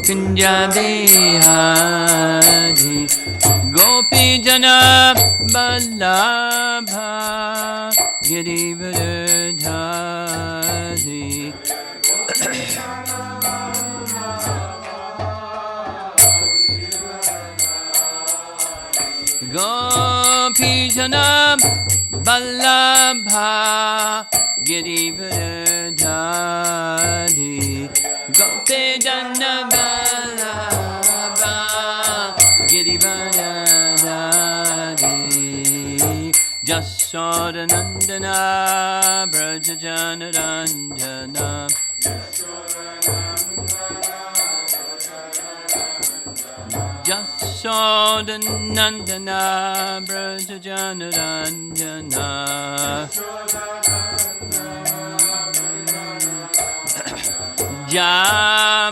kunjabihari gopijana ballabha girivardhari gopijana ballabha girivardhari gopijana ballabha girivardhari Jasodanandana Brajajanarandana Jasodanandana Brajajanarandana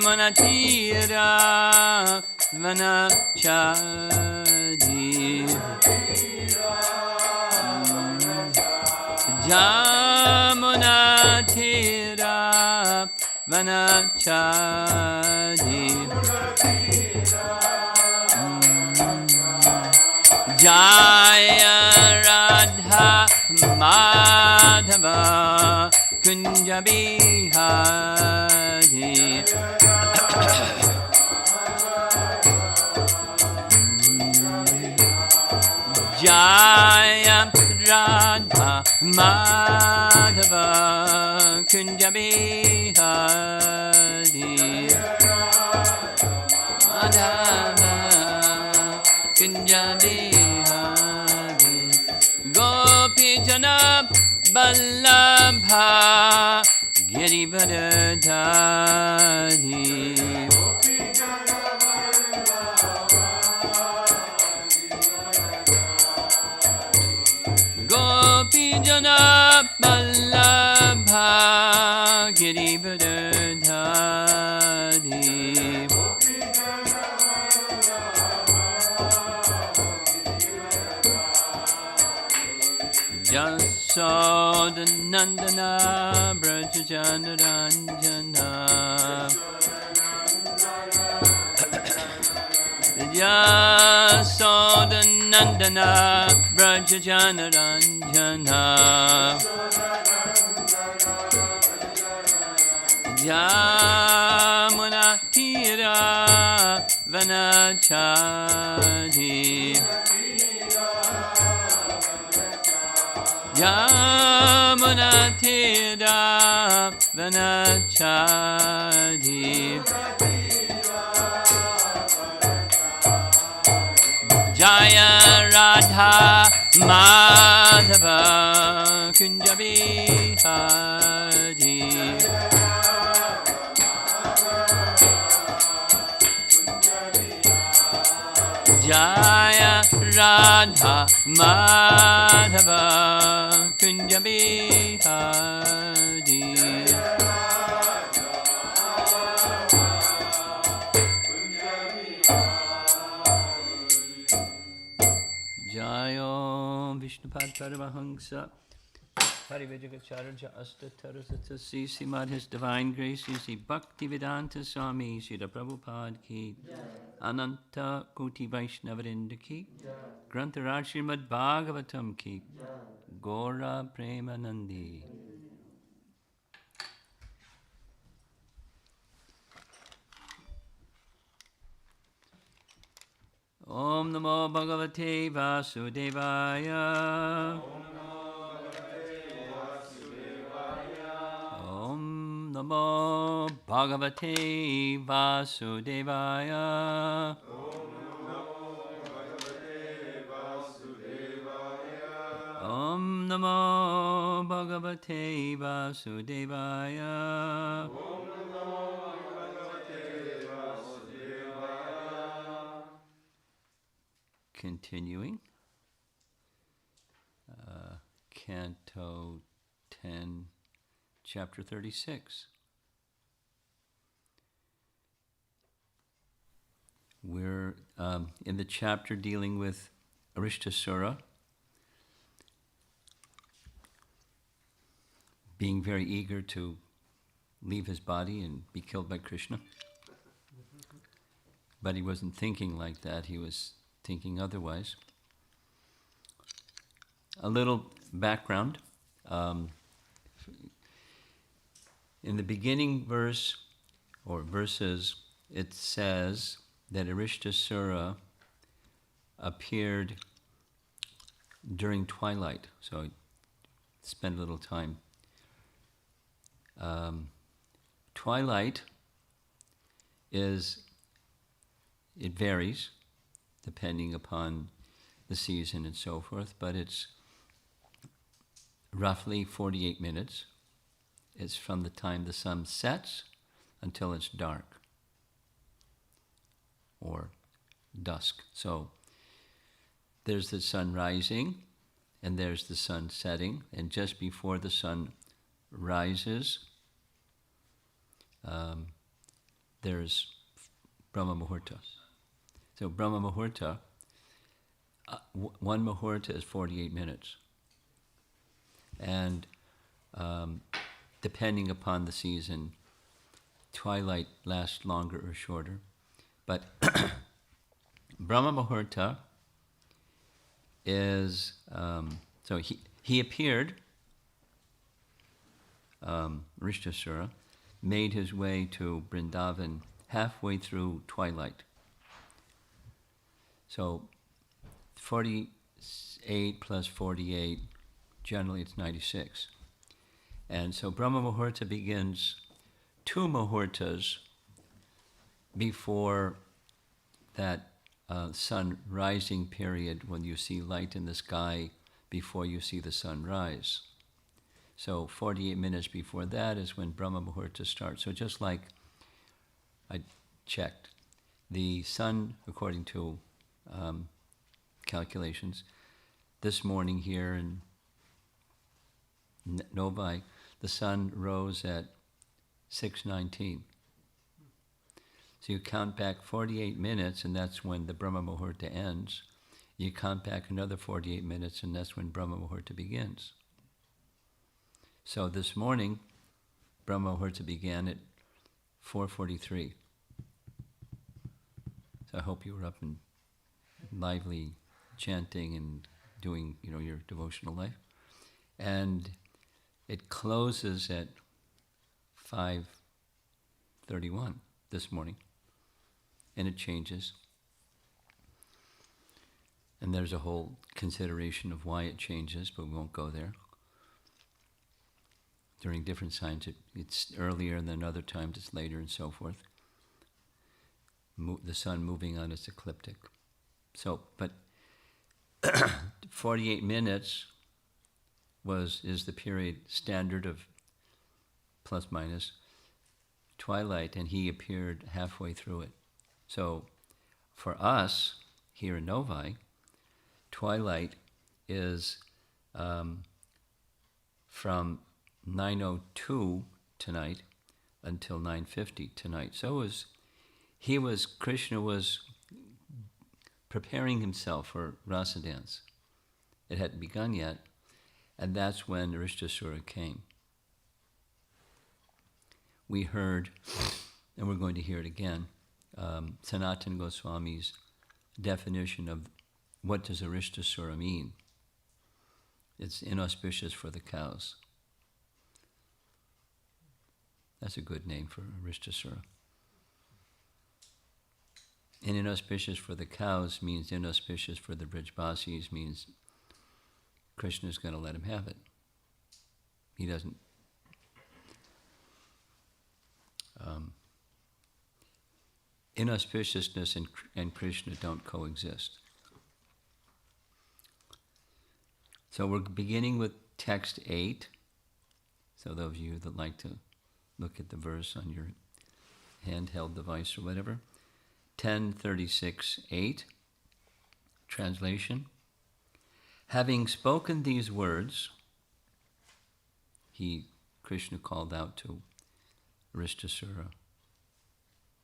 Jamanatira Vanachadi Jamunatira Vanachadi Jaya Radha Madhava Kunjabihari Jaya Radha Madhava Kunjabihari Madhava Kunjabihari Gopijana Ballabha Girivardhari Gopijana Ballabha Girivardhari Jasodanandana Brajajanarandana Jasodanandana Brajajanarandana Jamunatira Vanachadi Jamunatira Vanachadi Jaya Radha Madhava Kunjabihari Jaya Radha Madhava Kunjabihari Jayo Vishnupad Paramahansa Parivajagacharya Astatarasatasi Simad His Divine Grace Sri Bhaktivedanta Swami Sri Prabhupada Ki Ananta Koti Vaishnavarinda Ki Grantaraj Srimad Bhagavatam Ki Gora Premanandi Om Namo Bhagavate Vasudevaya Om Namo Bhagavate Vasudevaya Om Namo Bhagavate Vasudevaya Continuing, Canto 10, Chapter 36. We're in the chapter dealing with Aristasura being very eager to leave his body and be killed by Krishna. But he wasn't thinking like that. He was thinking otherwise. A little background. In the beginning verse, or verses, it says that Aristasura appeared during twilight. So he spent a little time. Twilight it varies depending upon the season and so forth, but it's roughly 48 minutes. It's from the time the sun sets until it's dark or dusk. So there's the sun rising and there's the sun setting, and just before the sun rises, there's Brahma Muhurta. So Brahma Muhurta, one Muhurta is 48 minutes. And depending upon the season, twilight lasts longer or shorter. But Brahma Muhurta is, so he appeared, Aristasura, made his way to Vrindavan halfway through twilight. So 48 plus 48, generally it's 96. And so Brahma Muhurta begins 2 Muhurtas before that sun rising period, when you see light in the sky before you see the sun rise. So 48 minutes before that is when Brahma Muhurta starts. So just like I checked, the sun, according to calculations, this morning here in Novi, the sun rose at 6:19. So you count back 48 minutes, and that's when the Brahma Muhurta ends. You count back another 48 minutes, and that's when Brahma Muhurta begins. So this morning, Brahma Muhurta began at 4:43. So I hope you were up and lively chanting and doing, your devotional life. And it closes at 5:31 this morning. And it changes. And there's a whole consideration of why it changes, but we won't go there. During different signs, it's earlier, and then other times it's later, and so forth. The sun moving on its ecliptic. So, but 48 minutes is the period standard of plus minus twilight, and he appeared halfway through it. So for us here in Novi, twilight is from 9:02 tonight until 9:50 tonight. So Krishna was preparing himself for rasa dance. It hadn't begun yet, and that's when Aristasura came. We heard, and we're going to hear it again, Sanatana Goswami's definition of what does Aristasura mean. It's inauspicious for the cows. That's a good name for Aristasura. And inauspicious for the cows means inauspicious for the Brijbasis, means Krishna's going to let him have it. He doesn't. Inauspiciousness and Krishna don't coexist. So we're beginning with text 8. So those of you that like to look at the verse on your handheld device or whatever. 10:36:8. Translation. Having spoken these words, Krishna called out to Aristasura,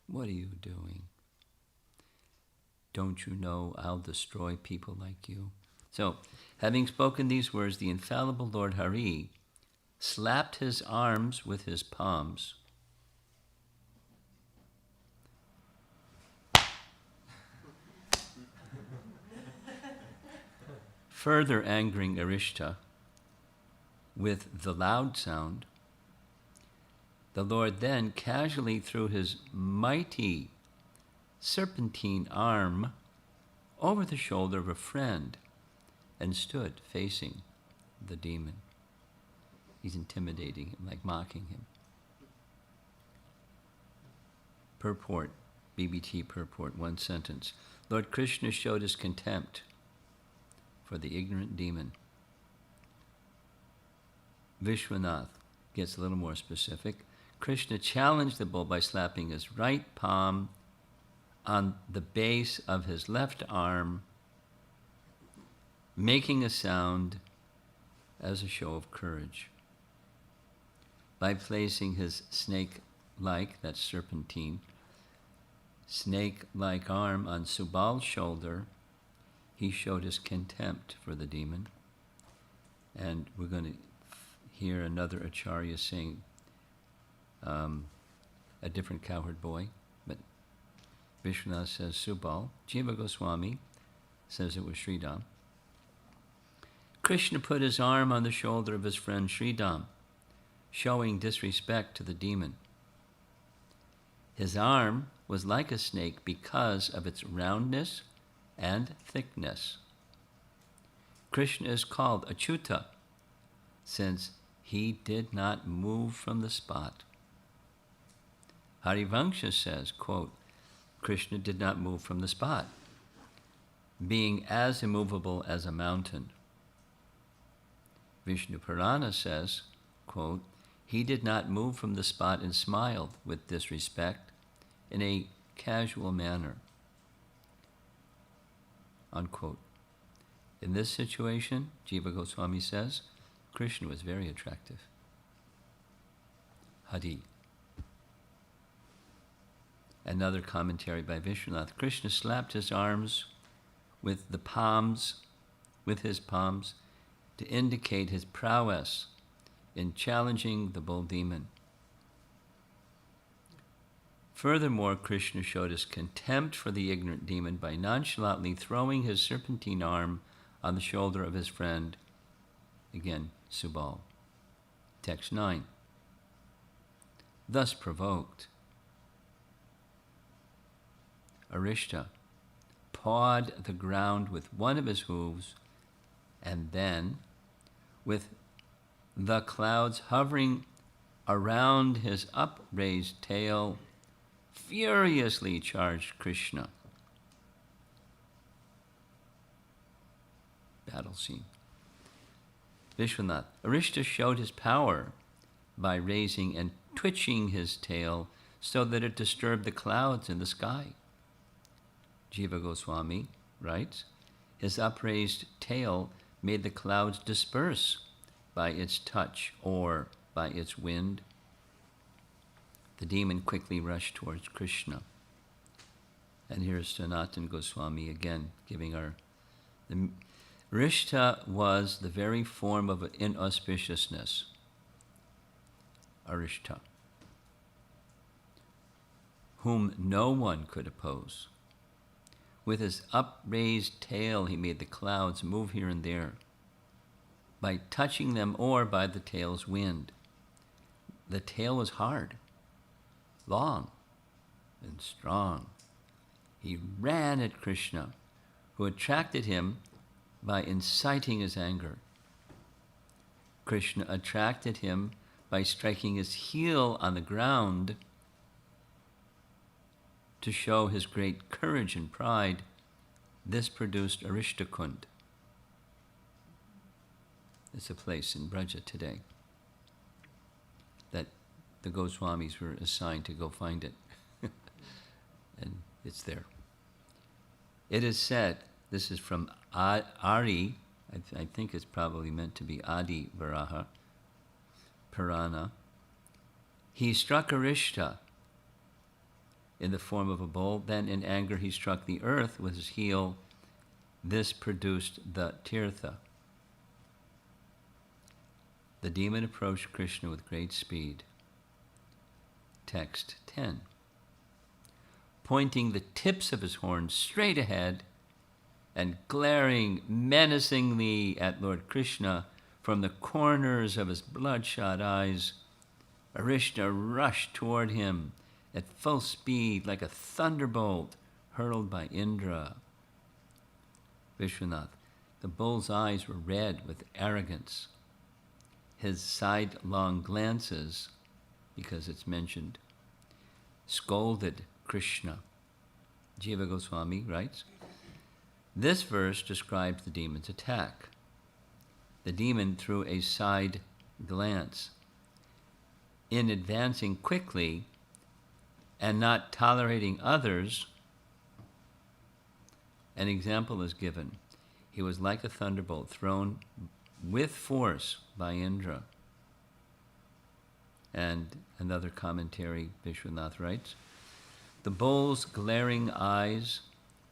"What are you doing? Don't you know I'll destroy people like you?" So, having spoken these words, the infallible Lord Hari slapped his arms with his palms further angering Arishta with the loud sound, the Lord then casually threw his mighty serpentine arm over the shoulder of a friend and stood facing the demon. He's intimidating him, like mocking him. Purport, BBT purport, one sentence. Lord Krishna showed his contempt for the ignorant demon. Vishwanath gets a little more specific. Krishna challenged the bull by slapping his right palm on the base of his left arm, making a sound as a show of courage. By placing his snake-like, that's serpentine, snake-like arm on Subal's shoulder, he showed his contempt for the demon. And we're going to hear another acharya saying, a different cowherd boy, but Vishwanath says Subal. Jiva Goswami says it was Sridham. Krishna put his arm on the shoulder of his friend Sridham, showing disrespect to the demon. His arm was like a snake because of its roundness and thickness. Krishna is called Achyuta, since he did not move from the spot. Harivansha says, quote, Krishna did not move from the spot, being as immovable as a mountain. Vishnu Purana says, quote, he did not move from the spot and smiled with disrespect in a casual manner, unquote. In this situation, Jiva Goswami says, Krishna was very attractive. Hari. Another commentary by Vishwanath. Krishna slapped his arms with his palms to indicate his prowess in challenging the bull demon. Furthermore, Krishna showed his contempt for the ignorant demon by nonchalantly throwing his serpentine arm on the shoulder of his friend, again, Subal. Text 9. Thus provoked, Arishta pawed the ground with one of his hooves, and then, with the clouds hovering around his upraised tail, furiously charged Krishna. Battle scene. Vishwanath. Arishta showed his power by raising and twitching his tail so that it disturbed the clouds in the sky. Jiva Goswami writes, his upraised tail made the clouds disperse by its touch or by its wind. The demon quickly rushed towards Krishna. And here's Sanatana Goswami again giving the Rishta was the very form of inauspiciousness. Arishta, whom no one could oppose. With his upraised tail, he made the clouds move here and there by touching them or by the tail's wind. The tail was hard, long, and strong. He ran at Krishna, who attracted him by inciting his anger. Krishna attracted him by striking his heel on the ground to show his great courage and pride. This produced Arishtakund. It's a place in Braja today that the Goswamis were assigned to go find it. And it's there. It is said, this is from Ari, I think it's probably meant to be Adi Varaha, Purana. He struck Arishta in the form of a bull. Then in anger he struck the earth with his heel. This produced the Tirtha. The demon approached Krishna with great speed. Text 10. Pointing the tips of his horns straight ahead, and glaring menacingly at Lord Krishna from the corners of his bloodshot eyes, Arishta rushed toward him at full speed like a thunderbolt hurled by Indra. Vishwanath, the bull's eyes were red with arrogance. His sidelong glances, because it's mentioned, scolded Krishna. Jiva Goswami writes, this verse describes the demon's attack. The demon threw a side glance. In advancing quickly and not tolerating others, an example is given. He was like a thunderbolt thrown with force by Indra. And another commentary, Vishwanath writes, the bull's glaring eyes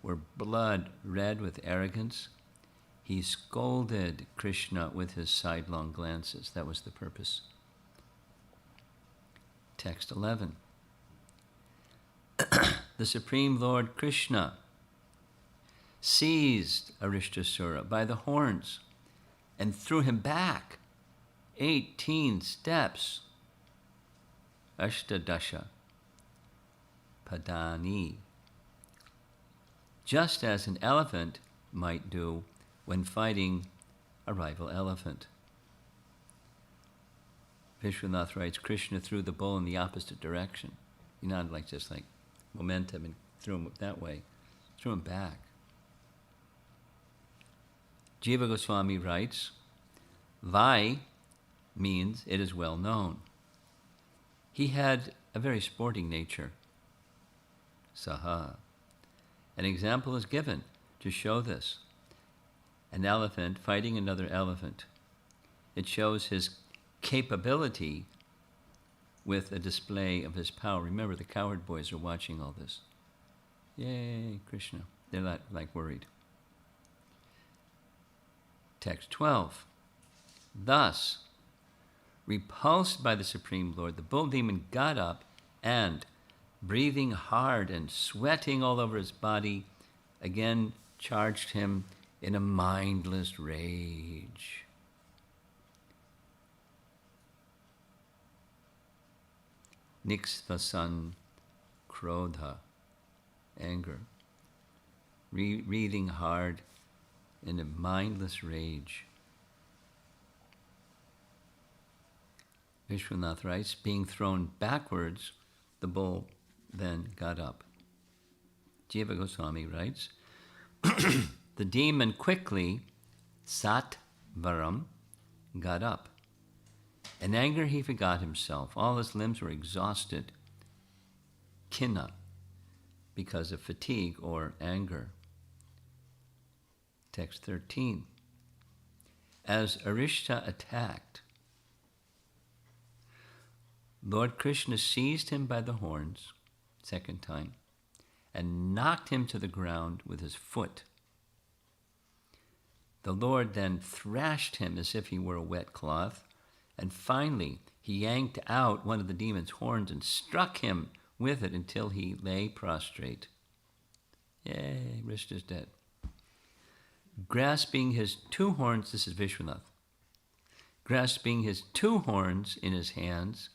were blood red with arrogance. He scolded Krishna with his sidelong glances. That was the purpose. Text 11. The Supreme Lord Krishna seized Aristasura by the horns and threw him back 18 steps. Ashtadasha Padani. Just as an elephant might do when fighting a rival elephant. Vishwanath writes, Krishna threw the bull in the opposite direction. Not like just like momentum and threw him that way. Threw him back. Jiva Goswami writes, Vai means it is well known. He had a very sporting nature. Saha. An example is given to show this. An elephant fighting another elephant. It shows his capability with a display of his power. Remember, the cowherd boys are watching all this. Yay, Krishna. They're not like worried. Text 12. Thus, repulsed by the Supreme Lord, the bull demon got up and, breathing hard and sweating all over his body, again charged him in a mindless rage. Niksvasan krodha, anger, breathing hard in a mindless rage. Vishwanath writes, being thrown backwards, the bull then got up. Jiva Goswami writes, the demon quickly, Satvaram, got up. In anger he forgot himself. All his limbs were exhausted. Khinna, because of fatigue or anger. Text 13. As Arishta attacked, Lord Krishna seized him by the horns, second time, and knocked him to the ground with his foot. The Lord then thrashed him as if he were a wet cloth, and finally he yanked out one of the demon's horns and struck him with it until he lay prostrate. Yay, Rishta's dead. Grasping his two horns, this is Vishwanath, grasping his two horns in his hands,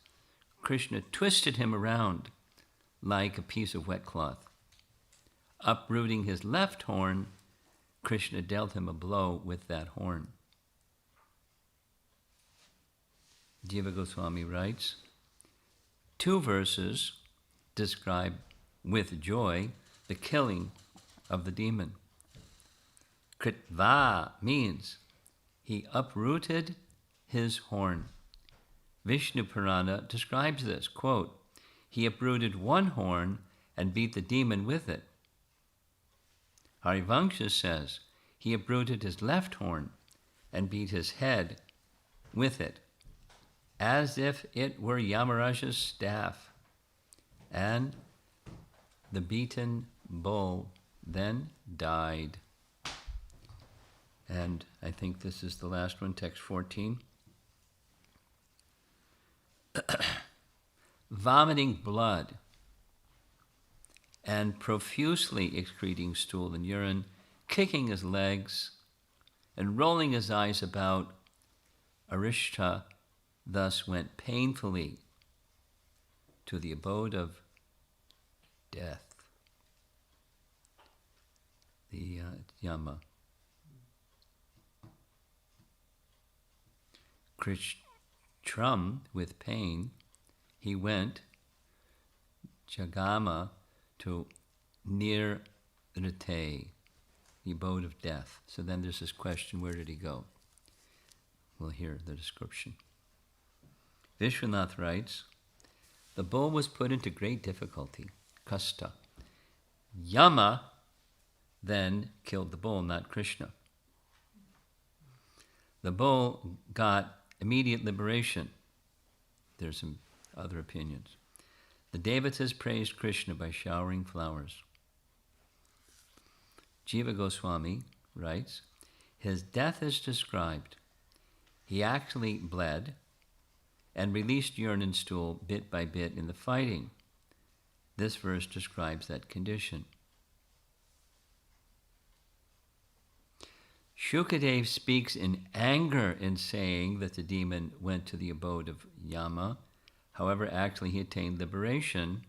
Krishna twisted him around like a piece of wet cloth. Uprooting his left horn, Krishna dealt him a blow with that horn. Jiva Goswami writes, 2 verses describe with joy the killing of the demon. Kritva means he uprooted his horn. Vishnu Purana describes this, quote, he uprooted one horn and beat the demon with it. Harivangsha says he uprooted his left horn and beat his head with it, as if it were Yamaraja's staff. And the beaten bull then died. And I think this is the last one, text 14. Vomiting blood and profusely excreting stool and urine, kicking his legs and rolling his eyes about, Arishta thus went painfully to the abode of death, the Yama. Krishtram, with pain, he went, Jagama, to Nirrite, the abode of death. So then there's this question, where did he go? We'll hear the description. Vishwanath writes, the bull was put into great difficulty, kasta. Yama then killed the bull, not Krishna. The bull got immediate liberation. There's some other opinions. The Devatas praised Krishna by showering flowers. Jiva Goswami writes, his death is described. He actually bled and released urine and stool bit by bit in the fighting. This verse describes that condition. Shukadev speaks in anger in saying that the demon went to the abode of Yama. However, actually he attained liberation,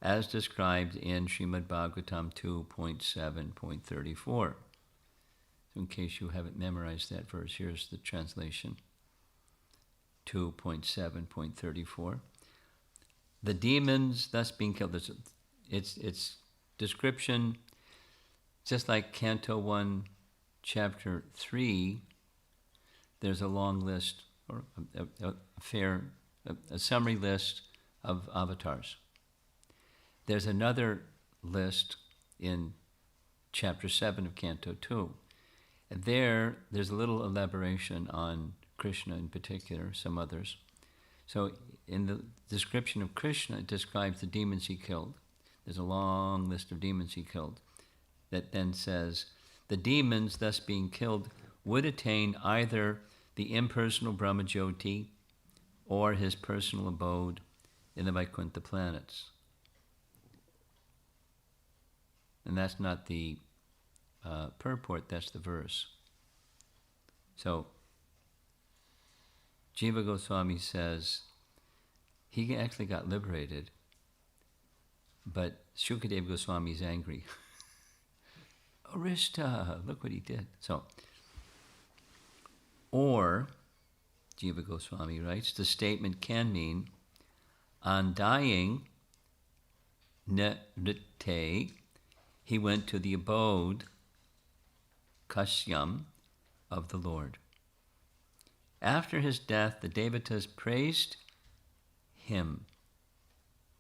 as described in Srimad Bhagavatam 2.7.34. So in case you haven't memorized that verse, here's the translation. 2.7.34. The demons thus being killed. It's description, just like Canto 1, Chapter 3, there's a long list, or a summary list of avatars. There's another list in Chapter 7 of Canto 2. And there's a little elaboration on Krishna in particular, some others. So in the description of Krishna, it describes the demons he killed. There's a long list of demons he killed that then says, the demons thus being killed would attain either the impersonal Brahmajyoti or his personal abode in the Vaikuntha planets. And that's not the purport, that's the verse. So, Jiva Goswami says he actually got liberated, but Shukadev Goswami is angry. Arishta, look what he did. So, or, Jiva Goswami writes, the statement can mean, on dying, Nirrite, he went to the abode, Kashyam, of the Lord. After his death, the Devatas praised him,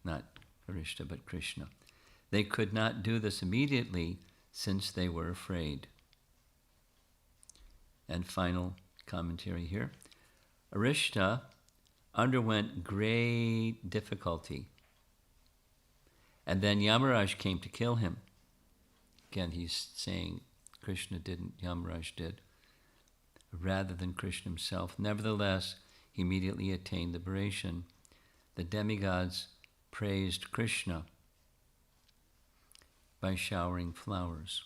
not Arishta, but Krishna. They could not do this immediately, since they were afraid. And final commentary here. Arishta underwent great difficulty. And then Yamaraj came to kill him. Again, he's saying Krishna didn't, Yamaraj did, rather than Krishna himself. Nevertheless, he immediately attained liberation. The demigods praised Krishna by showering flowers.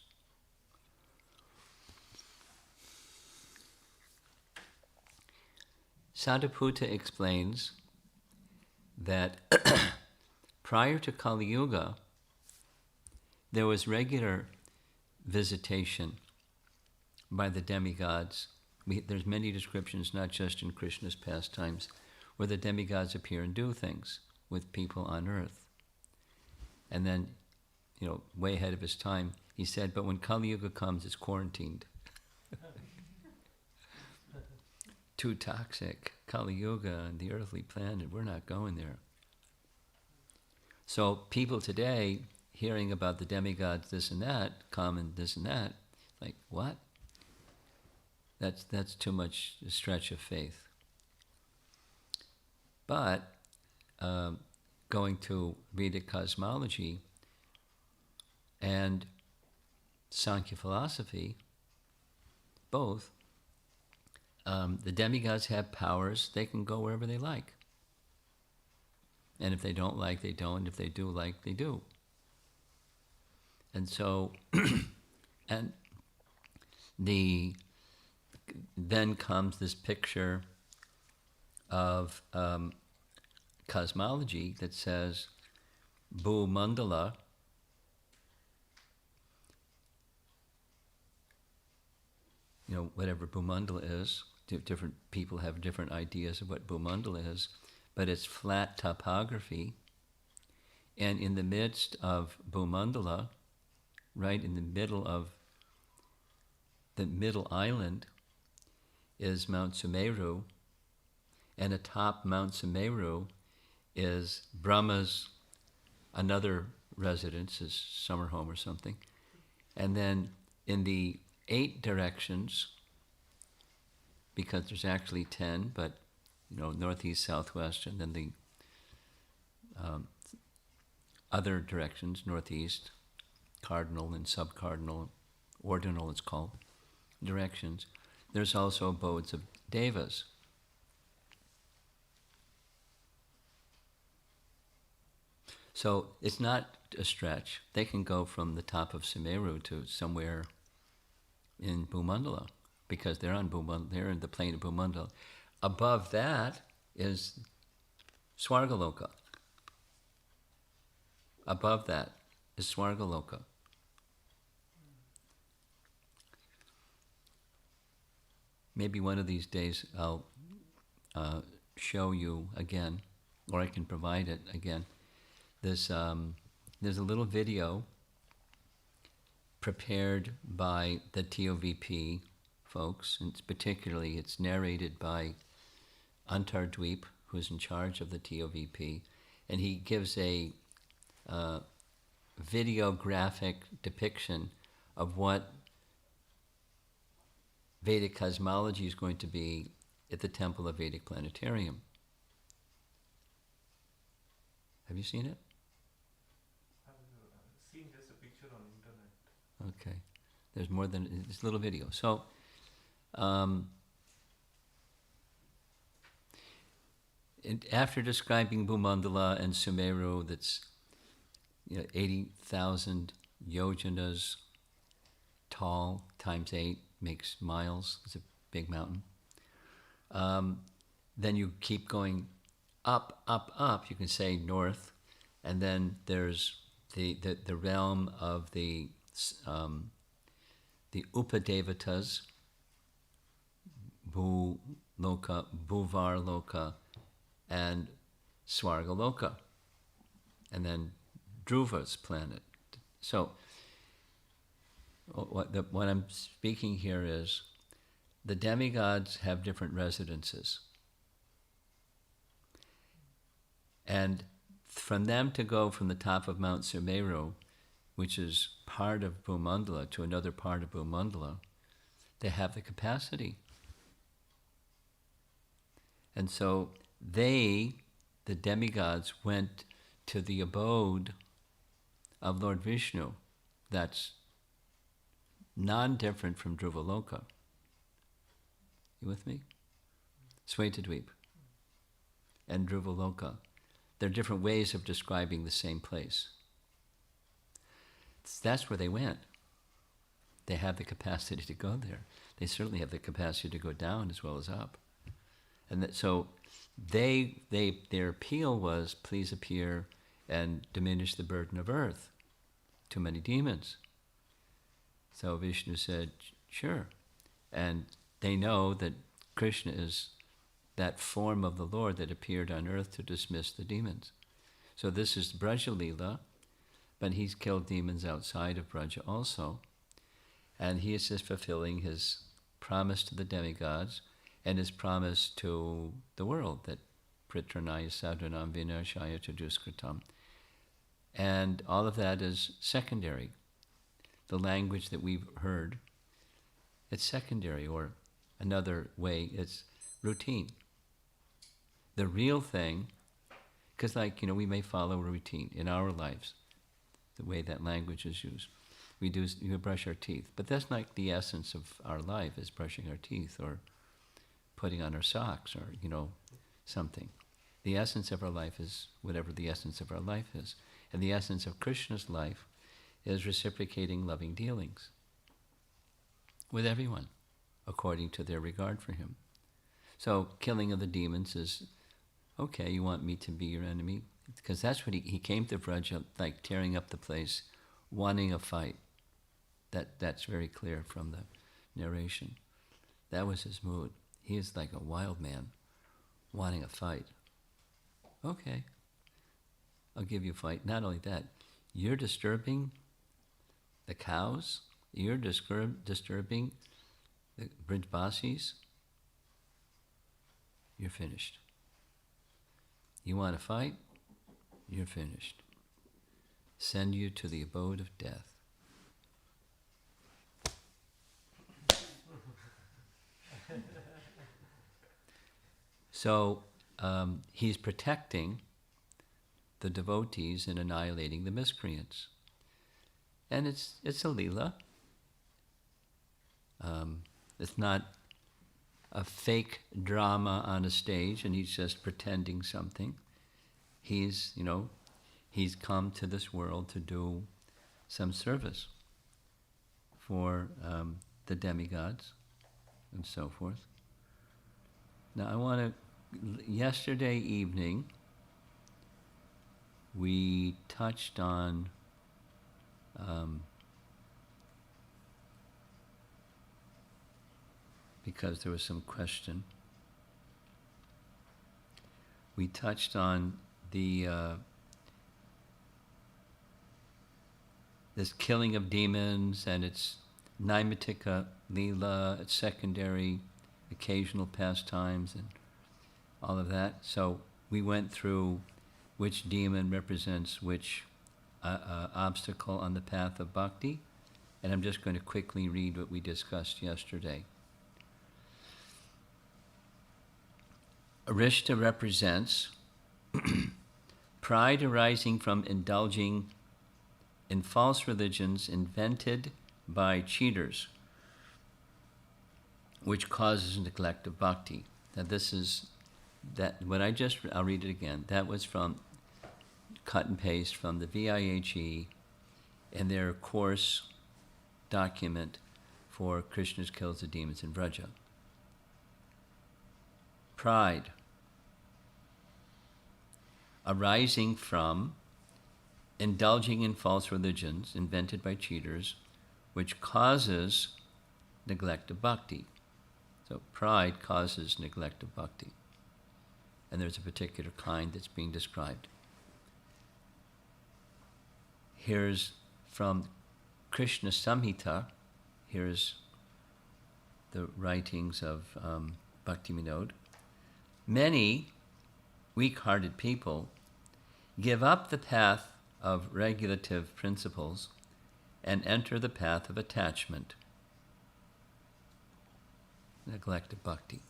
Sadhuputa explains that prior to Kali Yuga, there was regular visitation by the demigods. There's many descriptions, not just in Krishna's pastimes, where the demigods appear and do things with people on earth. And then, way ahead of his time, he said, but when Kali Yuga comes, it's quarantined. Too toxic. Kali Yuga and the earthly planet, we're not going there. So people today, hearing about the demigods, this and that, common this and that, like, what? That's too much a stretch of faith. But going to Vedic cosmology and Sankhya philosophy, both, the demigods have powers. They can go wherever they like. And if they don't like, they don't. If they do like, they do. And so And then comes this picture of cosmology that says Bhu Mandala, whatever Bhumandala is, different people have different ideas of what Bhumandala is, but it's flat topography. And in the midst of Bhumandala, right in the middle of the middle island, is Mount Sumeru, and atop Mount Sumeru is Brahma's another residence, his summer home or something. And then in the 8 directions, because there's actually 10, but northeast, southwest, and then the other directions, northeast, cardinal and subcardinal, ordinal it's called, directions. There's also abodes of devas. So it's not a stretch. They can go from the top of Sumeru to somewhere in Bhumandala, because they're on Bhumandala, they're in the plane of Bhumandala. Above that is Swargaloka. Above that is Swargaloka. Maybe one of these days I'll show you again, or I can provide it again. There's a little video prepared by the TOVP folks, and it's narrated by Antar Dweep, who's in charge of the TOVP, and he gives a video graphic depiction of what Vedic cosmology is going to be at the Temple of Vedic Planetarium. Have you seen it? I've seen just a picture on internet. Okay. There's more than this little video. So, after describing Bhumandala and Sumeru, that's 80,000 yojanas tall, times 8 makes miles. It's a big mountain. Then you keep going up, up, up. You can say north, and then there's the realm of the Upadevatas, Bhu Loka, Bhuvar Loka, and Swarga Loka, and then Dhruva's planet. So what I'm speaking here is the demigods have different residences. And from them to go from the top of Mount Sumeru, which is part of Bhumandala, to another part of Bhumandala, they have the capacity. And so the demigods, went to the abode of Lord Vishnu. That's non-different from Dhruvaloka. You with me? Svetadweep and Dhruvaloka. They're different ways of describing the same place. That's where they went. They have the capacity to go there. They certainly have the capacity to go down as well as up. And so their appeal was, please appear and diminish the burden of earth. Too many demons. So Vishnu said, sure. And they know that Krishna is that form of the Lord that appeared on earth to dismiss the demons. So this is Braja Leela, but he's killed demons outside of Braja also. And he is just fulfilling his promise to the demigods and his promise to the world, that Pritranaya Sadhanam Vinashaya Chaduskritam. And all of that is secondary. The language that we've heard, it's secondary, or another way, it's routine. The real thing, because we may follow a routine in our lives, the way that language is used. We brush our teeth, but that's not the essence of our life, is brushing our teeth or putting on our socks or, something. The essence of our life is whatever the essence of our life is. And the essence of Krishna's life is reciprocating loving dealings. with everyone, according to their regard for him. So killing of the demons is, okay, you want me to be your enemy? Because that's what he came to Vraja, like tearing up the place, wanting a fight. That's very clear from the narration. That was his mood. He is like a wild man, wanting a fight. Okay, I'll give you a fight. Not only that, you're disturbing the cows, you're disturbing the Brijbasis, you're finished. You want to fight? You're finished. Send you to the abode of death. So he's protecting the devotees and annihilating the miscreants. And it's a lila. It's not a fake drama on a stage and he's just pretending something. He's come to this world to do some service for the demigods and so forth. Now yesterday evening, we touched on because there was some question, we touched on this killing of demons and its Naimatika Leela, its secondary, occasional pastimes and all of that. So we went through which demon represents which obstacle on the path of bhakti, and I'm just going to quickly read what we discussed yesterday. Arishta represents pride arising from indulging in false religions invented by cheaters, which causes neglect of bhakti. Now I'll read it again. That was from cut and paste from the VIHE and their course document for Krishna's kills the demons in Vraja. Pride arising from indulging in false religions invented by cheaters, which causes neglect of bhakti. So pride causes neglect of bhakti. And there's a particular kind that's being described. Here's from Krishna Samhita, here's the writings of Bhakti Vinod. Many weak-hearted people give up the path of regulative principles and enter the path of attachment, neglect of bhakti.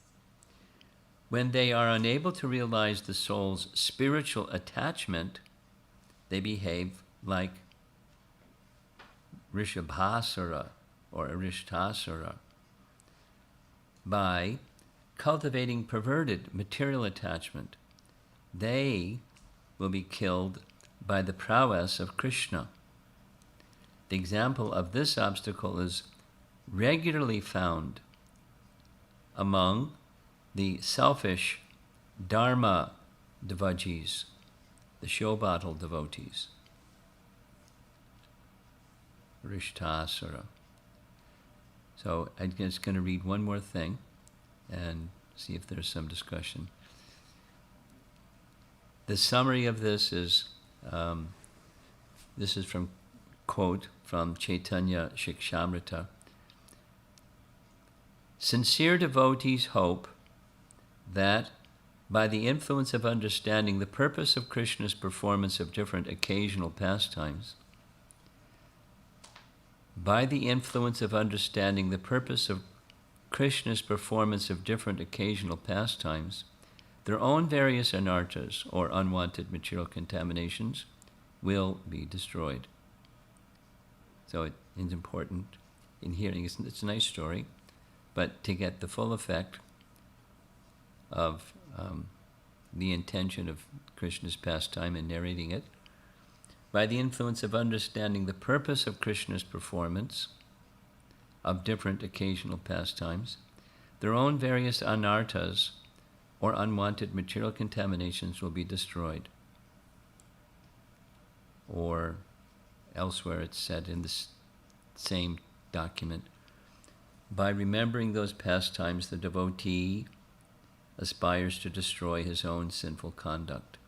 When they are unable to realize the soul's spiritual attachment, they behave like Rishabhasura or Aristasura by cultivating perverted material attachment. They will be killed by the prowess of Krishna. The example of this obstacle is regularly found among the selfish dharma devotees, the show bottle devotees, Rishtasura. So I'm just going to read one more thing and see if there's some discussion. The summary of this is from quote from Chaitanya Shikshamrita. Sincere devotees hope that by the influence of understanding the purpose of Krishna's performance of different occasional pastimes, their own various anarthas, or unwanted material contaminations, will be destroyed. So it's important in hearing. It's a nice story, but to get the full effect of the intention of Krishna's pastime and narrating it, by the influence of understanding the purpose of Krishna's performance, of different occasional pastimes, their own various anarthas or unwanted material contaminations will be destroyed. Or elsewhere it's said in this same document, by remembering those pastimes, the devotee aspires to destroy his own sinful conduct.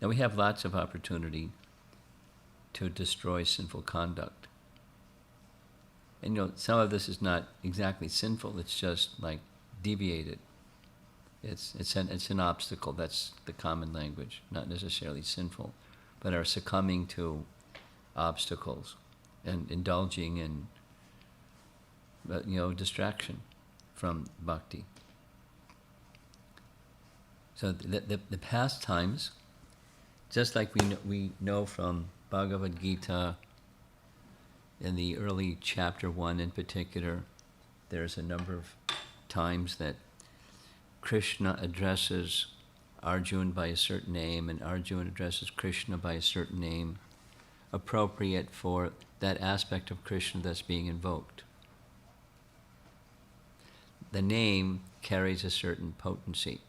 Now we have lots of opportunity to destroy sinful conduct. And some of this is not exactly sinful, it's just like deviated. It's an obstacle, that's the common language, not necessarily sinful, but are succumbing to obstacles and indulging in distraction from bhakti. So the pastimes, just like we know from Bhagavad Gita, in the early chapter 1 in particular, there's a number of times that Krishna addresses Arjuna by a certain name, and Arjuna addresses Krishna by a certain name, appropriate for that aspect of Krishna that's being invoked. The name carries a certain potency.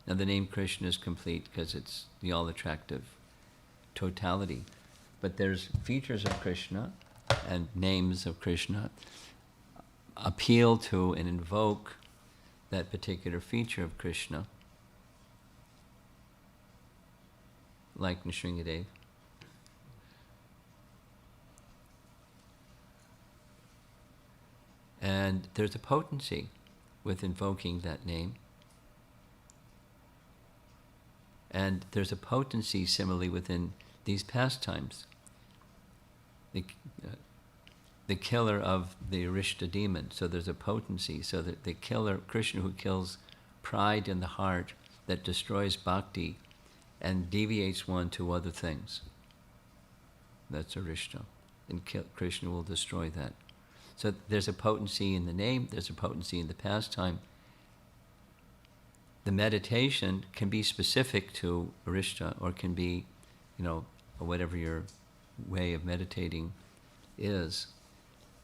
Now the name Krishna is complete because it's the all-attractive totality. But there's features of Krishna and names of Krishna appeal to and invoke that particular feature of Krishna, like Nrsingadev. And there's a potency with invoking that name. And there's a potency similarly within these pastimes. The killer of the Arishta demon, so there's a potency, so that the killer, Krishna who kills pride in the heart that destroys bhakti and deviates one to other things. That's Arishta. And Krishna will destroy that. So there's a potency in the name, there's a potency in the pastime. The meditation can be specific to Arishta, or can be, or whatever your way of meditating is.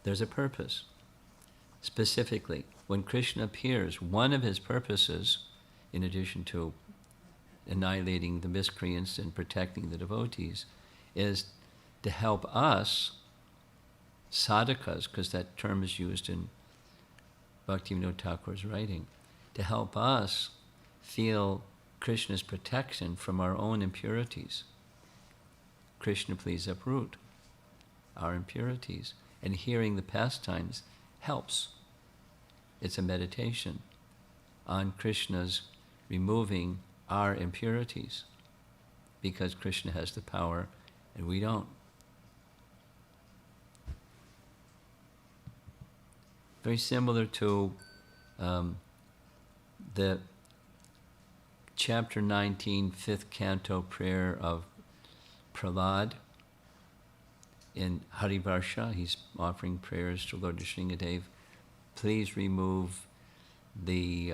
There's a purpose. Specifically, when Krishna appears, one of his purposes, in addition to annihilating the miscreants and protecting the devotees, is to help us, sadhakas, because that term is used in Bhaktivinoda Thakur's writing, to help us feel Krishna's protection from our own impurities. Krishna, please uproot our impurities. And hearing the pastimes helps. It's a meditation on Krishna's removing our impurities, because Krishna has the power and we don't. Very similar to the chapter 19, 5th canto prayer of Prahlad. In Harivarsha, he's offering prayers to Lord Nrsingadev. Please remove the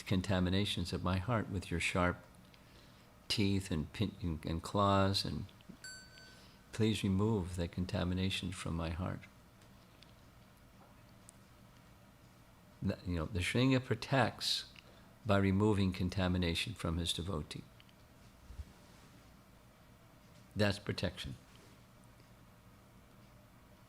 contaminations of my heart with your sharp teeth and claws, and please remove the contamination from my heart. The Nrsinga protects by removing contamination from his devotee. That's protection.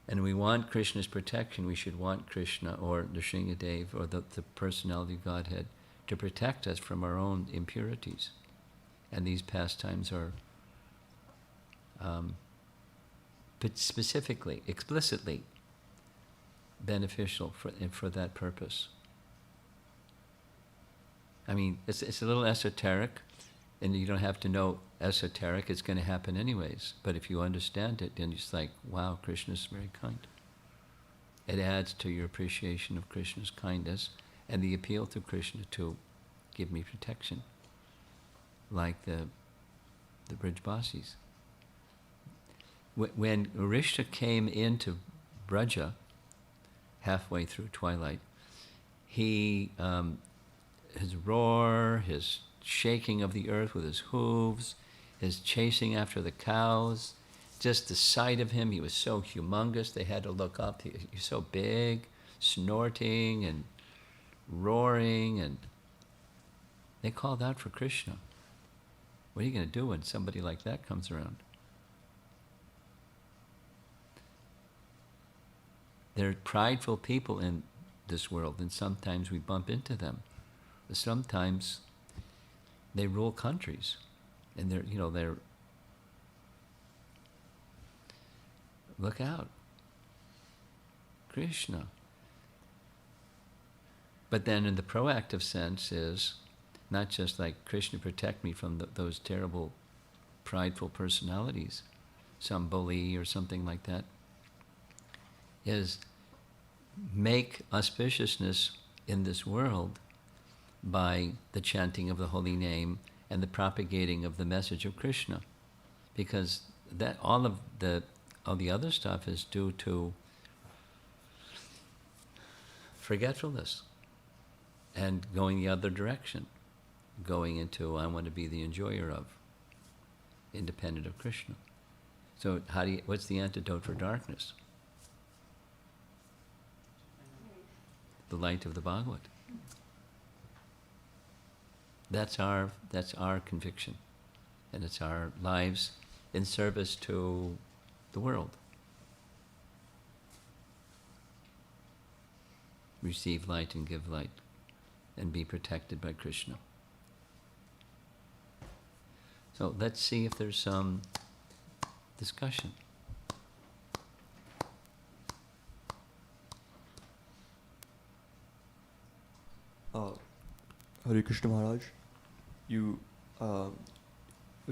And we want Krishna's protection, we should want Krishna or Nrsingadev or the personality of Godhead to protect us from our own impurities. And these pastimes are but specifically, explicitly beneficial for that purpose. I mean, it's a little esoteric, and you don't have to know esoteric, it's going to happen anyways. But if you understand it, then it's like, wow, Krishna's very kind. It adds to your appreciation of Krishna's kindness and the appeal to Krishna to give me protection, like the Brijbasis. When Arishta came into Braja, halfway through twilight, his roar, his shaking of the earth with his hooves, his chasing after the cows, just the sight of him, he was so humongous, they had to look up. He's so big, snorting and roaring, and they called out for Krishna. What are you going to do when somebody like that comes around? There are prideful people in this world, and sometimes we bump into them. But sometimes they rule countries, and they're look out, Krishna. But then in the proactive sense is not just like, Krishna, protect me from those terrible prideful personalities, some bully or something like that, is make auspiciousness in this world by the chanting of the holy name and the propagating of the message of Krishna. Because that all the other stuff is due to forgetfulness and going the other direction, going into, I want to be the enjoyer of, independent of Krishna. So what's the antidote for darkness? The light of the Bhagavad. That's our conviction, and it's our lives in service to the world. Receive light and give light, and be protected by Krishna. So let's see if there's some discussion. Hare Krishna Maharaj, you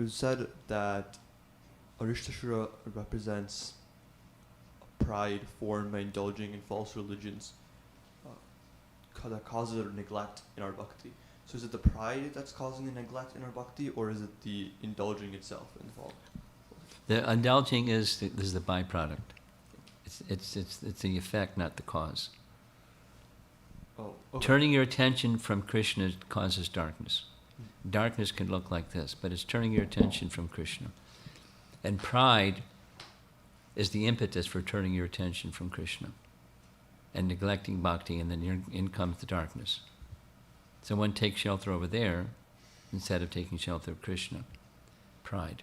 said that Aristasura represents pride formed by indulging in false religions that causes a neglect in our bhakti. So is it the pride that's causing the neglect in our bhakti, or is it the indulging itself involved? The indulging is the byproduct. It's the effect, not the cause. Oh, okay. Turning your attention from Krishna causes darkness. Darkness can look like this, but it's turning your attention from Krishna. And pride is the impetus for turning your attention from Krishna and neglecting bhakti, and then in comes the darkness. So one takes shelter over there instead of taking shelter of Krishna. Pride.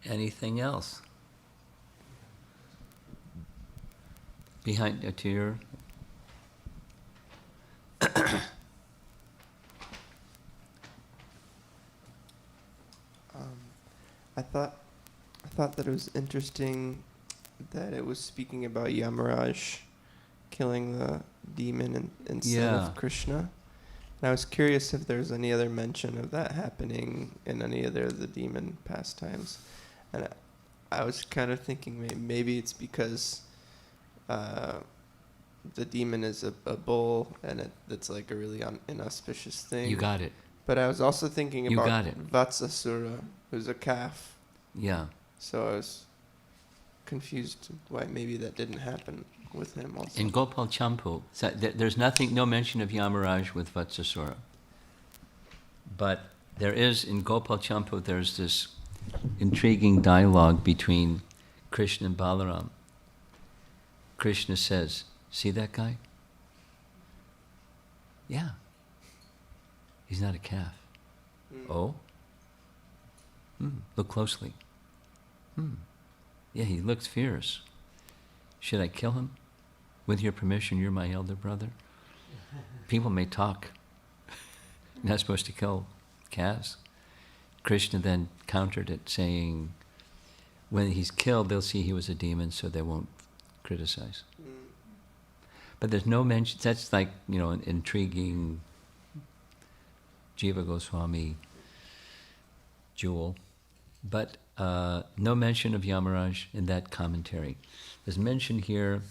Anything else? Behind to your... I thought that it was interesting that it was speaking about Yamaraj killing the demon instead of Krishna. And I was curious if there's any other mention of that happening in any other of the demon pastimes. And I was kind of thinking maybe it's because the demon is a bull, and it's like a really inauspicious thing. You got it. But I was also thinking about got it. Vatsasura, who's a calf. Yeah. So I was confused why maybe that didn't happen with him also. In Gopal Champu, so there's no mention of Yamaraj with Vatsasura. But there is, in Gopal Champu, there's this intriguing dialogue between Krishna and Balaram. Krishna says, "See that guy? Yeah. He's not a calf." Oh? Look closely. Yeah, he looks fierce. Should I kill him? With your permission, you're my elder brother. People may talk. You're not supposed to kill calves. Krishna then countered it, saying, when he's killed, they'll see he was a demon, so they won't criticize. But there's no mention. That's like, an intriguing Jiva Goswami jewel. But no mention of Yamaraj in that commentary. There's mention here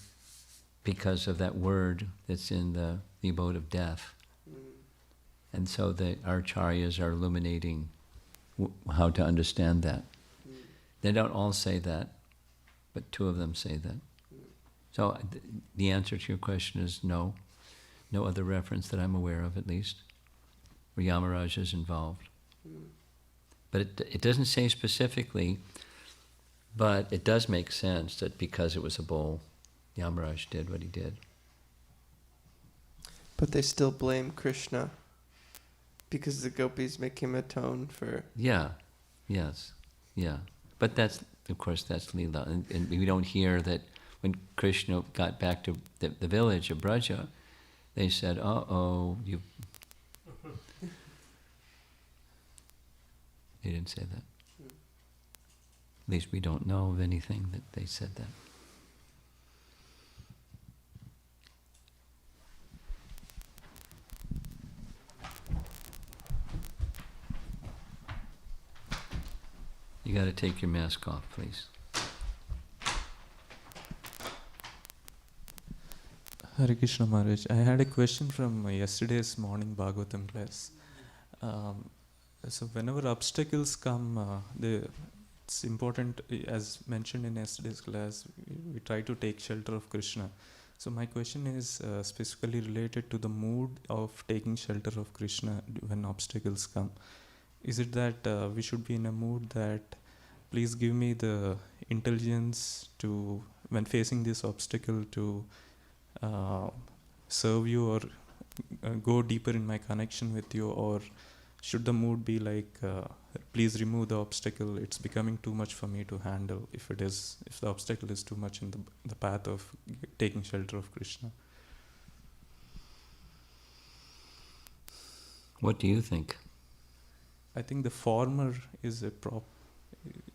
because of that word that's in the abode of death. And so the acharyas are illuminating how to understand that. They don't all say that, but two of them say that. So the answer to your question is no. No other reference that I'm aware of, at least. where Yamaraj is involved. But it doesn't say specifically, but it does make sense that because it was a bull, Yamaraj did what he did. But they still blame Krishna because the gopis make him atone for... Yeah, yes, yeah. But that's, of course, that's Leela. And we don't hear that when Krishna got back to the village of Braja, they said, uh-oh, you... They didn't say that. At least we don't know of anything that they said that. You got to take your mask off, please. Hare Krishna Maharaj, I had a question from yesterday's morning Bhagavatam class. So whenever obstacles come, it's important, as mentioned in yesterday's class, we try to take shelter of Krishna. So my question is specifically related to the mood of taking shelter of Krishna when obstacles come. Is it that we should be in a mood that please give me the intelligence to, when facing this obstacle, to serve you or go deeper in my connection with you, or should the mood be like, please remove the obstacle, it's becoming too much for me to handle, if the obstacle is too much in the path of taking shelter of Krishna? What do you think? I think the former is a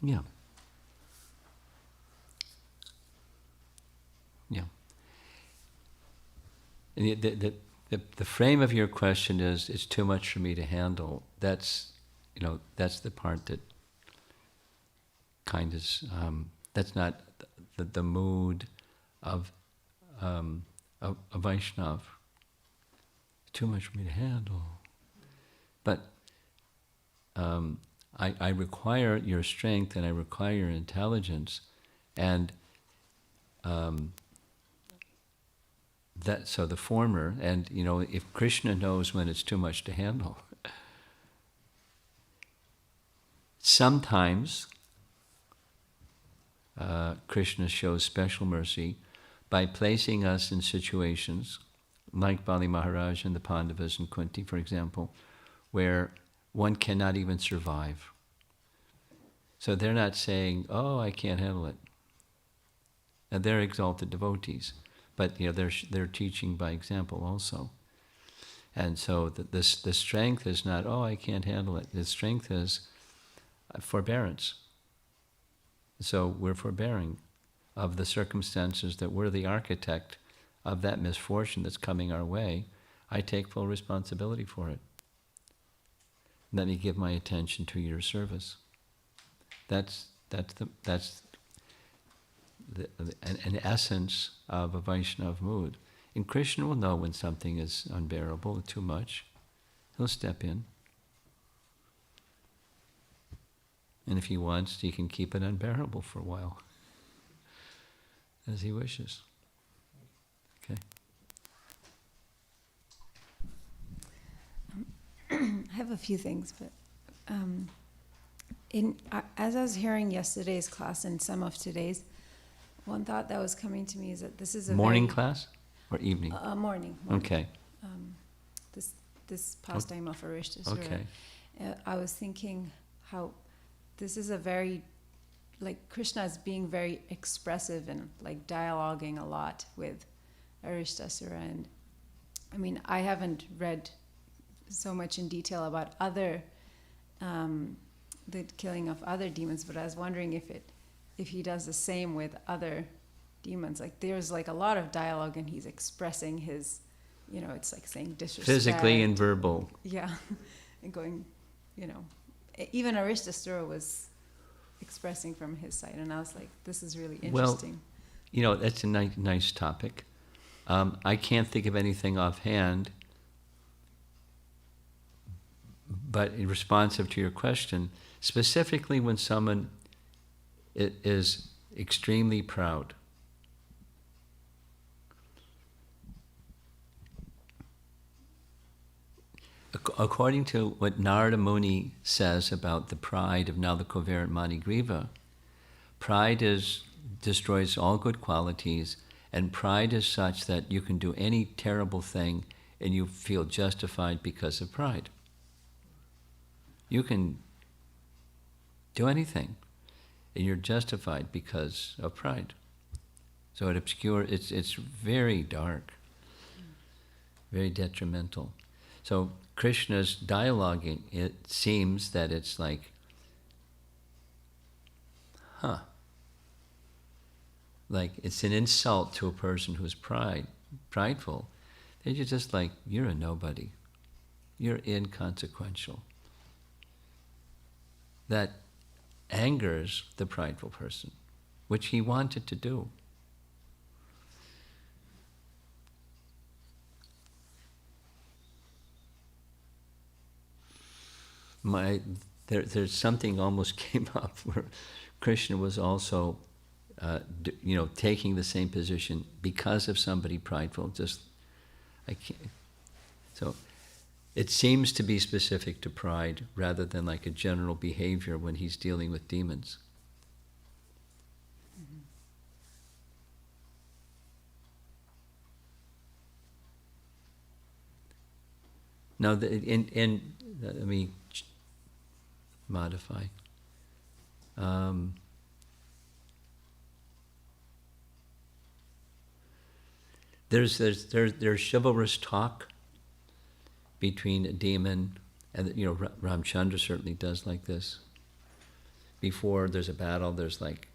Yeah. Yeah. And the frame of your question is, it's too much for me to handle. That's, that's the part that kind of, that's not the mood of a Vaishnav. Too much for me to handle. But I require your strength and I require your intelligence, and so the former, and if Krishna knows when it's too much to handle. Sometimes Krishna shows special mercy by placing us in situations like Bali Maharaj and the Pandavas and Kunti, for example, where one cannot even survive. So they're not saying, oh, I can't handle it. And they're exalted devotees. But they're teaching by example also. And so the strength is not, oh, I can't handle it. The strength is forbearance. So we're forbearing of the circumstances that we're the architect of that misfortune that's coming our way. I take full responsibility for it. Let me give my attention to your service. That's an essence of a Vaishnava mood. And Krishna will know when something is unbearable, too much. He'll step in. And if he wants, he can keep it unbearable for a while, as he wishes. Okay. I have a few things, but as I was hearing yesterday's class and some of today's, one thought that was coming to me is that this is a morning class or evening? Morning. Okay. This pastime of Aristasura. Okay. I was thinking how this is a very, Krishna is being very expressive and dialoguing a lot with Aristasura. And I mean, I haven't read so much in detail about the killing of other demons, but I was wondering if he does the same with other demons. There's a lot of dialogue and he's expressing his, it's saying disrespect. Physically and verbal. Yeah. And going, even Aristasura was expressing from his side, and I was like, this is really interesting. Well, that's a nice topic. I can't think of anything offhand, but in responsive to your question, specifically when someone is extremely proud, according to what Narada Muni says about the pride of now the coherent Manigriva, pride destroys all good qualities, and pride is such that you can do any terrible thing and you feel justified because of pride. You can do anything and you're justified because of pride. So it's very dark, very detrimental. So Krishna's dialoguing, it seems that it's like, like it's an insult to a person who's prideful. They're just like, you're a nobody. You're inconsequential. That angers the prideful person, which he wanted to do. There's something almost came up where Krishna was also, taking the same position because of somebody prideful. I can't. So it seems to be specific to pride rather than like a general behavior when he's dealing with demons. Now, let me modify. There's chivalrous talk between a demon and Ramchandra certainly does like this. Before there's a battle, there's like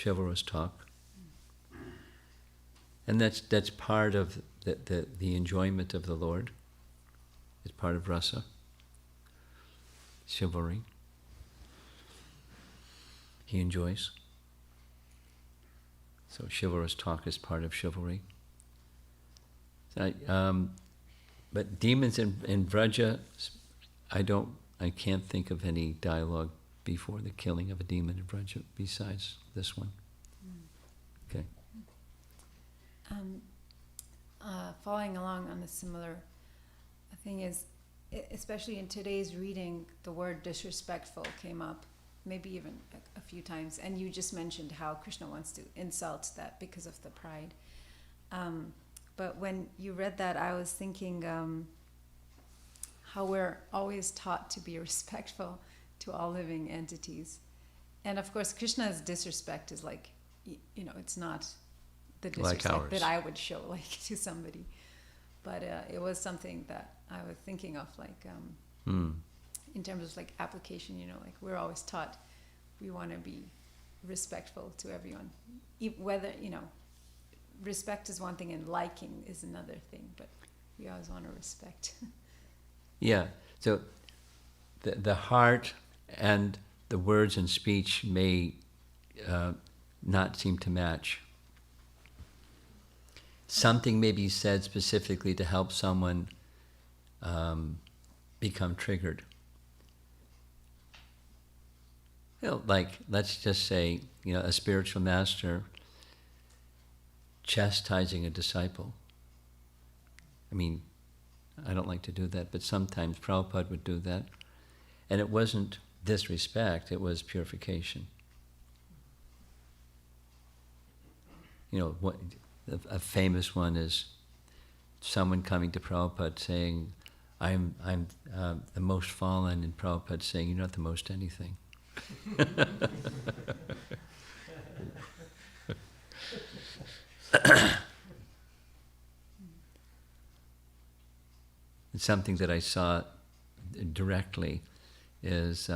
chivalrous talk, and that's part of the enjoyment of the Lord. It's part of rasa, chivalry. He enjoys. So chivalrous talk is part of chivalry. But demons in Vraja, I can't think of any dialogue before the killing of a demon in Vraja besides this one. Okay. Following along on a similar thing is, especially in today's reading, the word disrespectful came up, maybe even a few times, and you just mentioned how Krishna wants to insult that because of the pride. But when you read that, I was thinking how we're always taught to be respectful to all living entities. And of course, Krishna's disrespect is like, it's not the disrespect that I would show to somebody. But it was something that I was thinking of, in terms of application, we're always taught we want to be respectful to everyone. Whether, respect is one thing and liking is another thing, but we always want to respect. Yeah, so the heart and the words and speech may not seem to match. Something may be said specifically to help someone become triggered. Let's just say, a spiritual master chastising a disciple. I mean, I don't like to do that, but sometimes Prabhupada would do that. And it wasn't disrespect, it was purification. A famous one is someone coming to Prabhupada saying, I'm the most fallen, and Prabhupada saying, you're not the most anything. Something that I saw directly is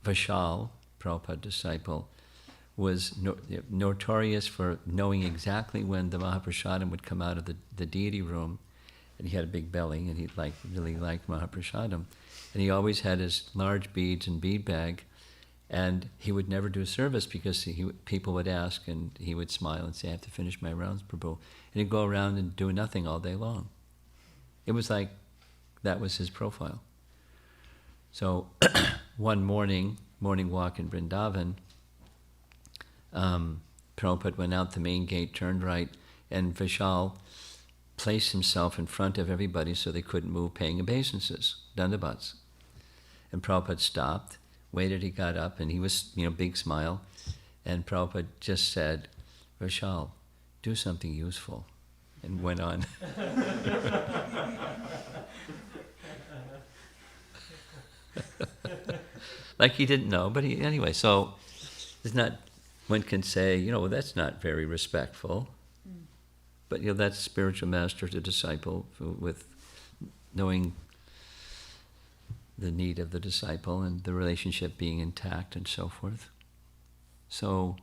Vishal, Prabhupada disciple, was notorious for knowing exactly when the Mahaprasadam would come out of the deity room, and he had a big belly, and he really liked Mahaprasadam, and he always had his large beads and bead bag, and he would never do service because people would ask, and he would smile and say, I have to finish my rounds, Prabhu, and he'd go around and do nothing all day long. It was like that was his profile. So one morning walk in Vrindavan, Prabhupada went out the main gate, turned right, and Vishal place himself in front of everybody so they couldn't move paying obeisances, dandavats. And Prabhupada stopped, waited, he got up, and he was, big smile. And Prabhupada just said, Vishal, do something useful, and went on. Like he didn't know, but anyway, so it's not, one can say, well, that's not very respectful. But that's spiritual master to disciple, with knowing the need of the disciple and the relationship being intact and so forth. So,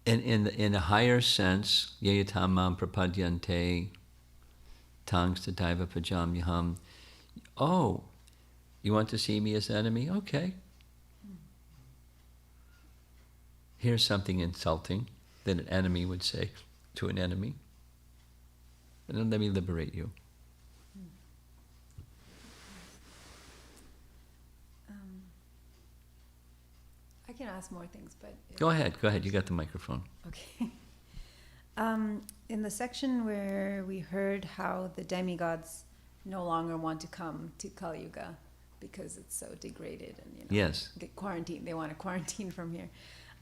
in a higher sense, yayatamam prapadyante tangs tataiva pajamyaham. Oh, you want to see me as enemy? Okay. Here's something insulting that an enemy would say to an enemy. And then let me liberate you. I can ask more things, but... Go ahead, you got the microphone. Okay. In the section where we heard how the demigods no longer want to come to Kali Yuga because it's so degraded and, Yes. get quarantined. They want to quarantine from here.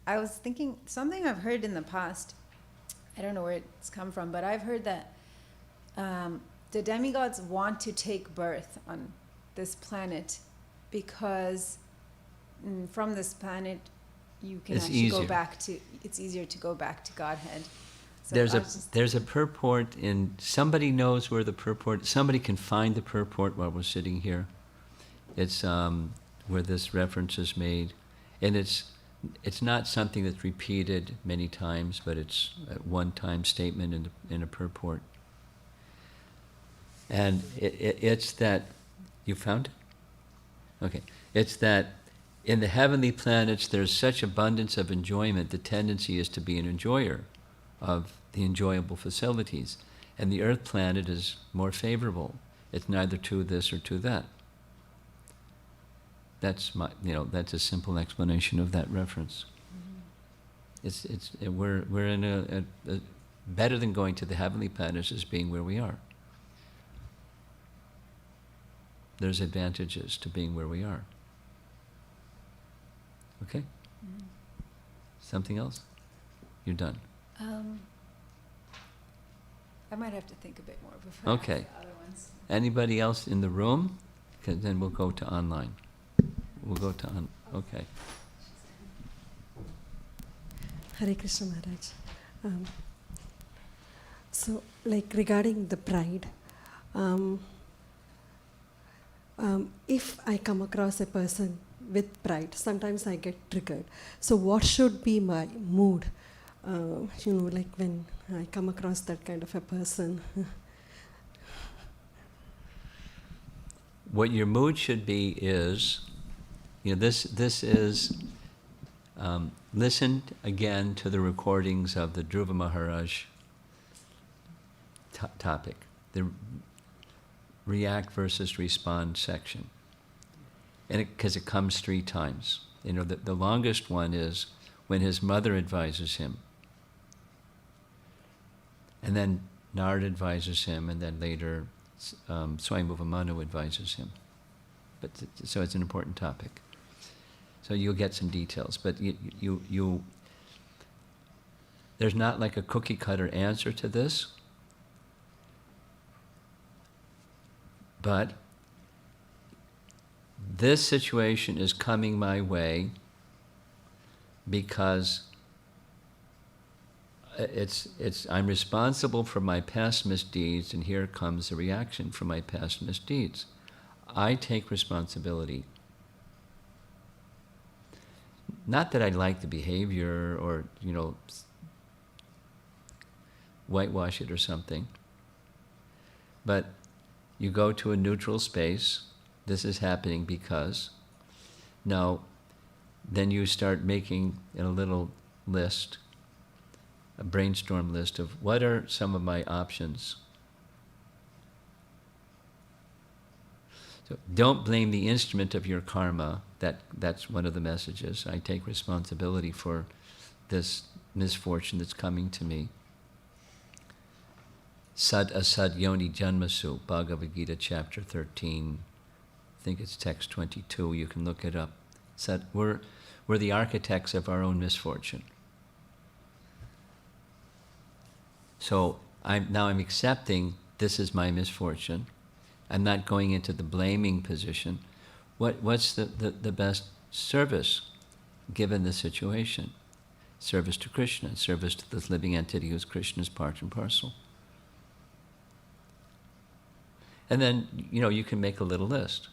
I was thinking, something I've heard in the past, I don't know where it's come from, but I've heard that the demigods want to take birth on this planet because from this planet you can It's actually easier. go back to, it's easier to go back to Godhead. So There's a purport in, somebody knows where the purport, somebody can find the purport while we're sitting here. It's where this reference is made. And it's not something that's repeated many times, but it's a one-time statement in a purport. And it's that, you found it? Okay. It's that in the heavenly planets there's such abundance of enjoyment, the tendency is to be an enjoyer of the enjoyable facilities. And the earth planet is more favorable. It's neither to this or to that. That's that's a simple explanation of that reference. Mm-hmm. We're in a better than going to the heavenly planets is being where we are. There's advantages to being where we are. Okay? Mm-hmm. Something else? You're done. I might have to think a bit more before Okay. I ask the other ones. Anybody else in the room? 'Cause then we'll go to online. We'll go to okay. Hare Krishna Maharaj. So, regarding the pride, if I come across a person with pride, sometimes I get triggered. So, what should be my mood? When I come across that kind of a person. What your mood should be is, this is, listen again to the recordings of the Dhruva Maharaj topic, the react versus respond section. And because it comes 3 times. The longest one is when his mother advises him. And then Narada advises him, and then later Swayambhuva Manu advises him. So it's an important topic. So you'll get some details, but you there's not like a cookie cutter answer to this, but this situation is coming my way because I'm responsible for my past misdeeds, and here comes a reaction from my past misdeeds. I take responsibility. Not that I like the behavior or, whitewash it or something, but you go to a neutral space. This is happening because. Now, then you start making a little list, a brainstorm list of what are some of my options. Don't blame the instrument of your karma. That's one of the messages. I take responsibility for this misfortune that's coming to me. Sad asad yoni janmasu, Bhagavad Gita chapter 13. I think it's text 22. You can look it up. Sad, we're the architects of our own misfortune. So I'm accepting this is my misfortune. I'm not going into the blaming position. What's the best service given the situation? Service to Krishna, service to this living entity who's Krishna's part and parcel. And then, you can make a little list.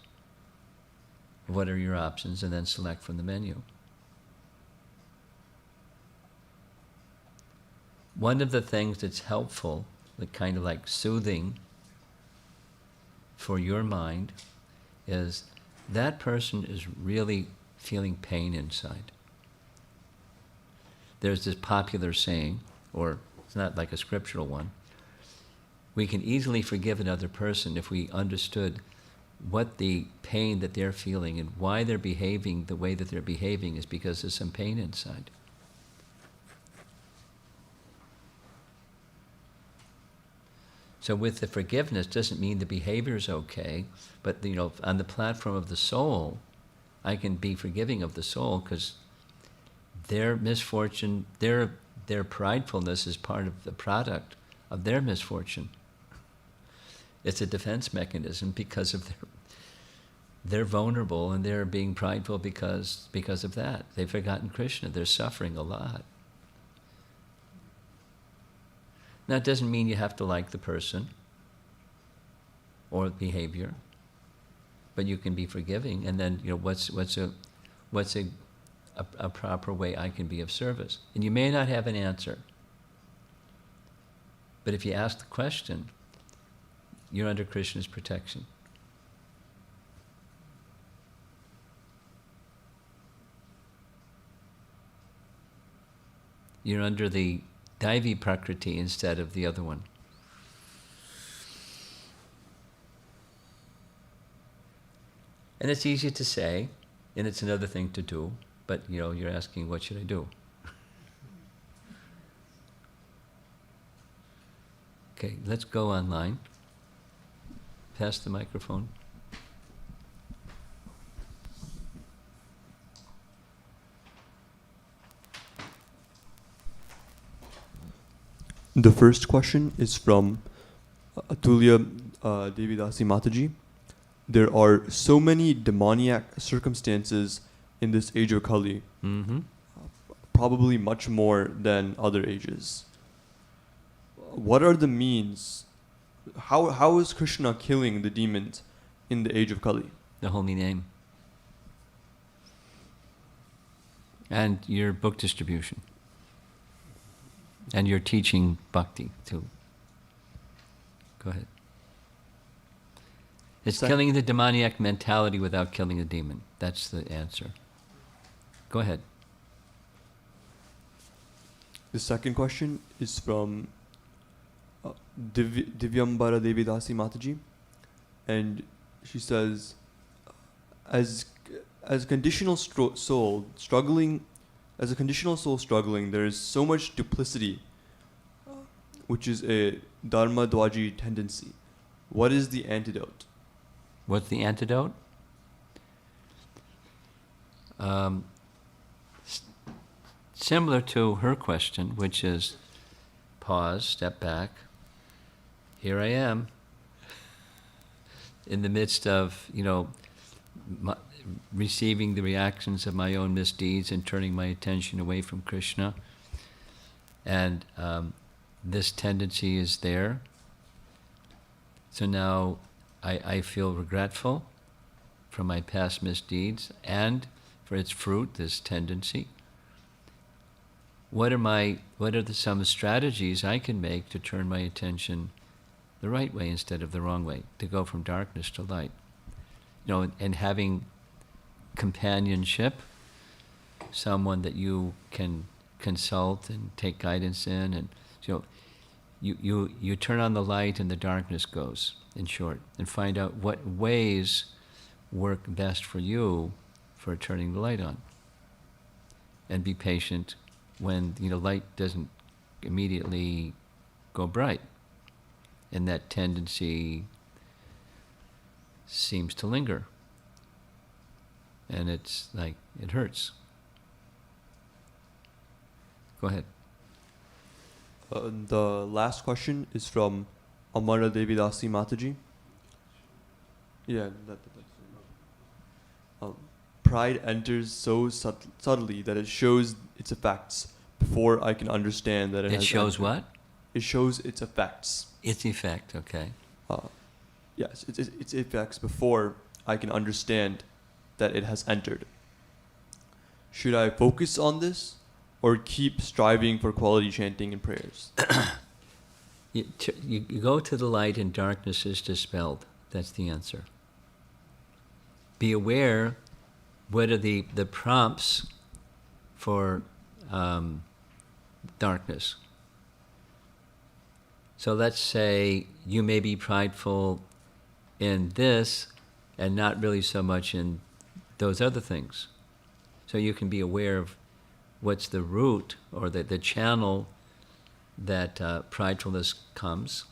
What are your options? And then select from the menu. One of the things that's helpful, kind of like soothing for your mind, is that person is really feeling pain inside. There's this popular saying, or it's not like a scriptural one, we can easily forgive another person if we understood what the pain that they're feeling and why they're behaving the way that they're behaving is because there's some pain inside. So with the forgiveness doesn't mean the behavior is okay, but on the platform of the soul, I can be forgiving of the soul because their misfortune, their pridefulness is part of the product of their misfortune. It's a defense mechanism because of they're vulnerable and they're being prideful because of that. They've forgotten Krishna. They're suffering a lot. Now, it doesn't mean you have to like the person or the behavior, but you can be forgiving. And then, what's a proper way I can be of service? And you may not have an answer, but if you ask the question, you're under Krishna's protection. You're under the Daivi Prakriti instead of the other one. And it's easy to say, and it's another thing to do, but you're asking, what should I do? Okay, let's go online. Pass the microphone. The first question is from Atulya Devidasi Mataji. There are so many demoniac circumstances in this age of Kali, probably much more than other ages. What are the means? How is Krishna killing the demons in the age of Kali? The holy name. And your book distribution. And you're teaching bhakti too. Go ahead. It's killing the demoniac mentality without killing the demon. That's the answer. Go ahead. The second question is from Divyambara Devidasi Mataji, and she says, as a conditional soul struggling, there is so much duplicity, which is a dharma dwaji tendency. What is the antidote? What's the antidote? Similar to her question, which is pause, step back. Here I am, in the midst of, receiving the reactions of my own misdeeds and turning my attention away from Krishna. And this tendency is there. So now I feel regretful for my past misdeeds and for its fruit, this tendency. What are some strategies I can make to turn my attention the right way instead of the wrong way, to go from darkness to light? And having companionship, someone that you can consult and take guidance in, and you turn on the light and the darkness goes, in short, and find out what ways work best for you for turning the light on. And be patient when light doesn't immediately go bright, and that tendency seems to linger, and it's like it hurts. Go ahead. The last question is from Amara Devidasi Mataji. Yeah, pride enters so subtly that it shows its effects before I can understand that it has shows entered. what? It shows its effects. Its effect, okay. Yes, its effects before I can understand that it has entered. Should I focus on this or keep striving for quality chanting and prayers? You go to the light and darkness is dispelled. That's the answer. Be aware what are the prompts for darkness. So let's say you may be prideful in this and not really so much in those other things. So you can be aware of what's the root or the channel that pridefulness comes,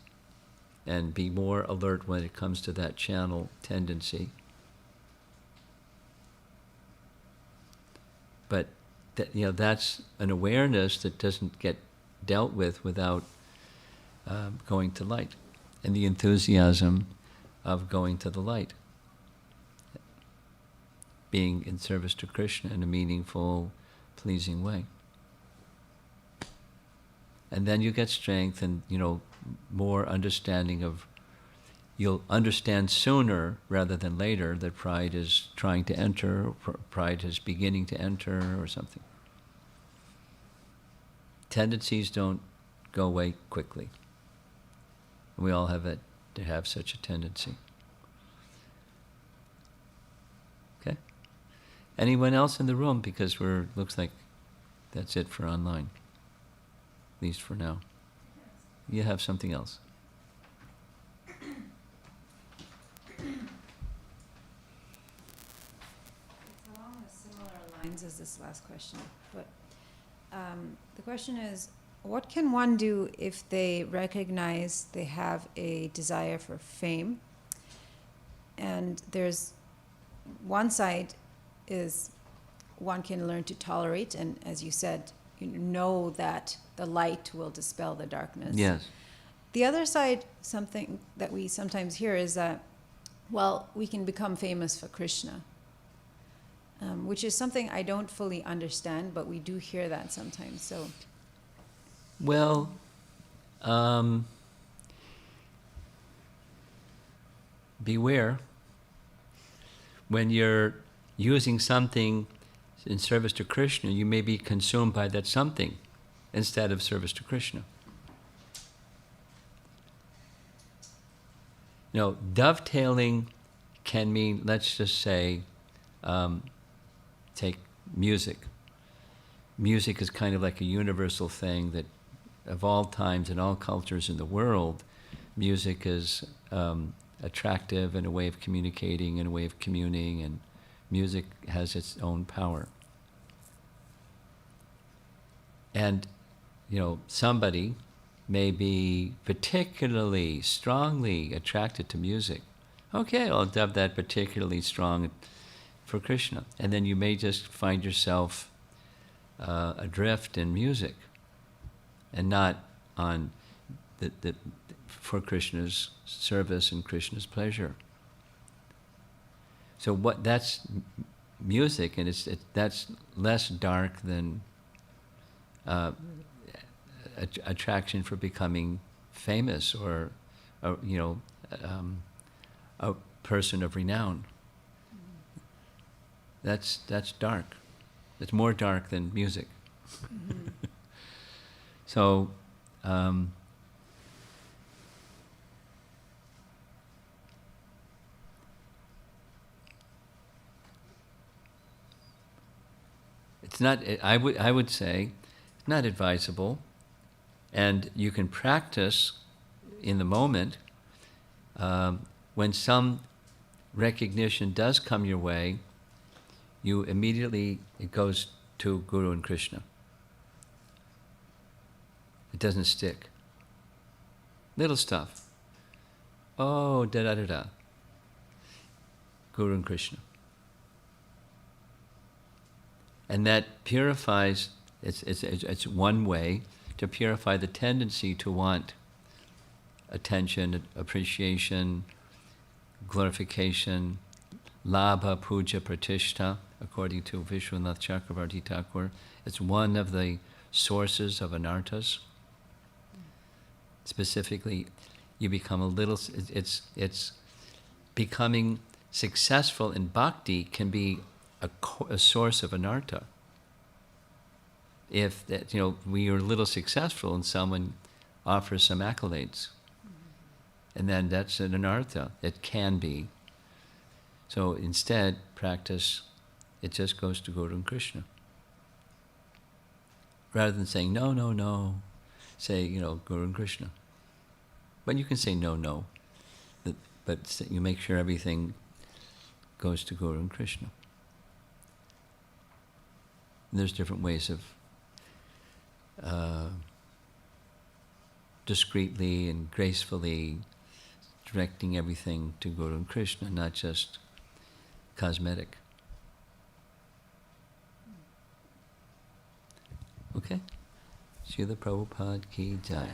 and be more alert when it comes to that channel tendency. But that's an awareness that doesn't get dealt with without going to light, and the enthusiasm of going to the light, being in service to Krishna in a meaningful, pleasing way. And then you get strength and more understanding of, you'll understand sooner rather than later that pride is trying to enter, or pride is beginning to enter or something. Tendencies don't go away quickly. We all have it to have such a tendency. Okay? Anyone else in the room? Because looks like that's it for online. At least for now. You have something else? It's along the similar lines as this last question, but the question is, what can one do if they recognize they have a desire for fame? And there's one side is one can learn to tolerate, and as you said, know that the light will dispel the darkness. Yes. The other side, something that we sometimes hear is that, well, we can become famous for Krishna, which is something I don't fully understand, but we do hear that sometimes. So, well, beware when you're using something in service to Krishna, you may be consumed by that something instead of service to Krishna. Dovetailing can mean, let's just say, take music. Music is kind of like a universal thing that of all times and all cultures in the world, music is attractive and a way of communicating and a way of communing, and music has its own power. And, somebody may be particularly strongly attracted to music. Okay, I'll dub that particularly strong for Krishna. And then you may just find yourself adrift in music and not on for Krishna's service and Krishna's pleasure. So that's music, and that's less dark than attraction for becoming famous or a person of renown. That's dark. It's more dark than music. Mm-hmm. So, it's not. I would say, it's not advisable, and you can practice in the moment when some recognition does come your way, you immediately, it goes to Guru and Krishna. It doesn't stick. Little stuff. Oh, da-da-da-da. Guru and Krishna. And that purifies, it's one way to purify the tendency to want attention, appreciation, glorification, labha, puja, pratishtha, according to Vishwanath Chakravarti Thakur. It's one of the sources of anarthas. Specifically, you become a little, it's becoming successful in bhakti can be a source of anartha. If that, we are a little successful and someone offers some accolades, and then that's an anartha. It can be. So instead, practice, it just goes to Guru and Krishna. Rather than saying, no, no, no, say, Guru and Krishna. But you can say no, no. But you make sure everything goes to Guru and Krishna. And there's different ways of discreetly and gracefully directing everything to Guru and Krishna, not just cosmetic. Okay? Srila Prabhupada ki jai.